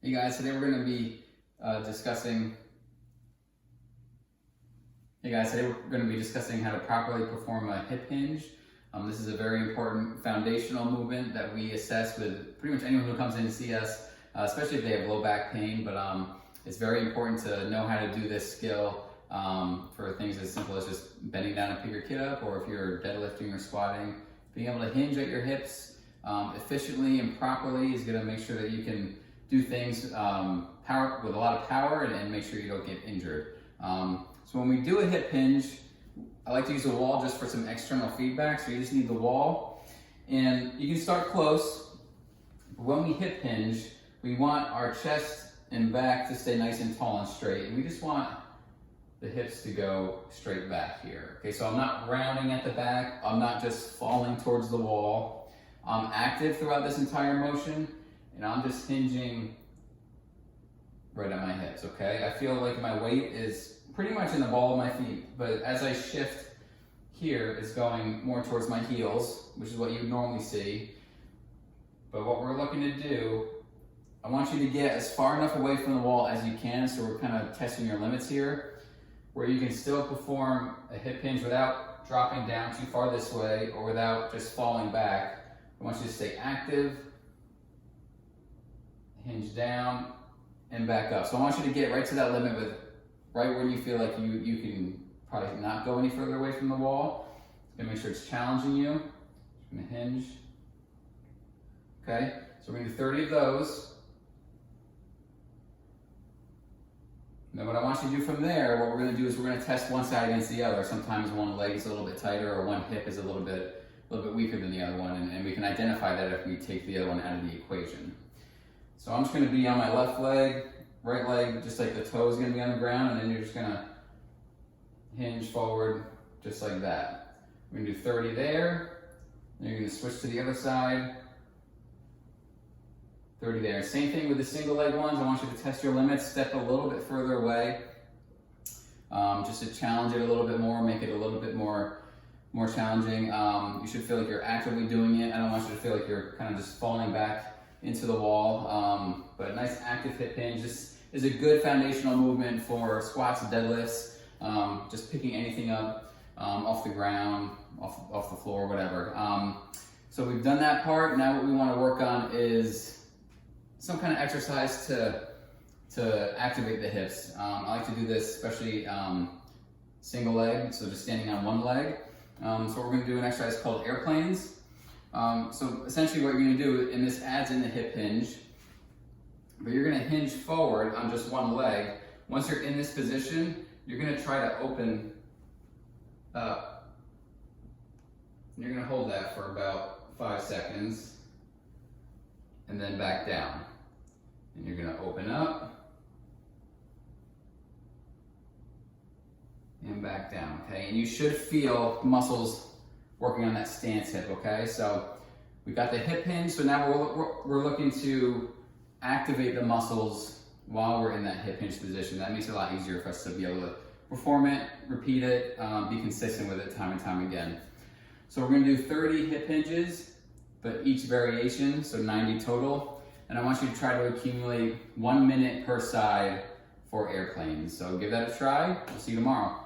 Hey guys, today we're going to be discussing how to properly perform a hip hinge. This is a very important foundational movement that we assess with pretty much anyone who comes in to see us, especially if they have low back pain. But it's very important to know how to do this skill for things as simple as just bending down to pick your kid up, or if you're deadlifting or squatting. Being able to hinge at your hips efficiently and properly is going to make sure that you can do things with a lot of power and make sure you don't get injured. So when we do a hip hinge, I like to use a wall just for some external feedback. So you just need the wall, and you can start close. But when we hip hinge, we want our chest and back to stay nice and tall and straight, and we just want the hips to go straight back here. Okay, so I'm not rounding at the back. I'm not just falling towards the wall. I'm active throughout this entire motion, and I'm just hinging right at my hips, okay? I feel like my weight is pretty much in the ball of my feet, but as I shift here, it's going more towards my heels, which is what you normally see. But what we're looking to do, I want you to get as far enough away from the wall as you can, so we're kind of testing your limits here, where you can still perform a hip hinge without dropping down too far this way or without just falling back. I want you to stay active, hinge down, and back up. So I want you to get right to that limit with right where you feel like you can probably not go any further away from the wall. Gonna make sure it's challenging you. Just gonna hinge. Okay, so we're gonna do 30 of those. Now what I want you to do from there, what we're gonna do is we're gonna test one side against the other. Sometimes one leg is a little bit tighter or one hip is a little bit weaker than the other one, and we can identify that if we take the other one out of the equation. So I'm just gonna be on my left leg, right leg, just like the toe is gonna be on the ground, and then you're just gonna hinge forward just like that. We're gonna do 30 there, then you're gonna switch to the other side, 30 there. Same thing with the single leg ones. I want you to test your limits, step a little bit further away, just to challenge it a little bit more, make it a little bit more challenging. You should feel like you're actively doing it. I don't want you to feel like you're kind of just falling back into the wall, but a nice active hip hinge. This is a good foundational movement for squats and deadlifts, just picking anything up off the ground, off the floor, whatever. So we've done that part. Now what we want to work on is some kind of exercise to activate the hips. I like to do this especially single leg, so just standing on one leg. So we're going to do an exercise called airplanes. So essentially what you're going to do, and this adds in the hip hinge, but you're going to hinge forward on just one leg. Once you're in this position, you're going to try to open up. And you're going to hold that for about 5 seconds, and then back down. And you're going to open up and back down, okay? And you should feel muscles working on that stance hip, okay? So we got the hip hinge, so now we're looking to activate the muscles while we're in that hip hinge position. That makes it a lot easier for us to be able to perform it, repeat it, be consistent with it time and time again. So we're gonna do 30 hip hinges, but each variation, so 90 total. And I want you to try to accumulate 1 minute per side for airplanes. So give that a try. We'll see you tomorrow.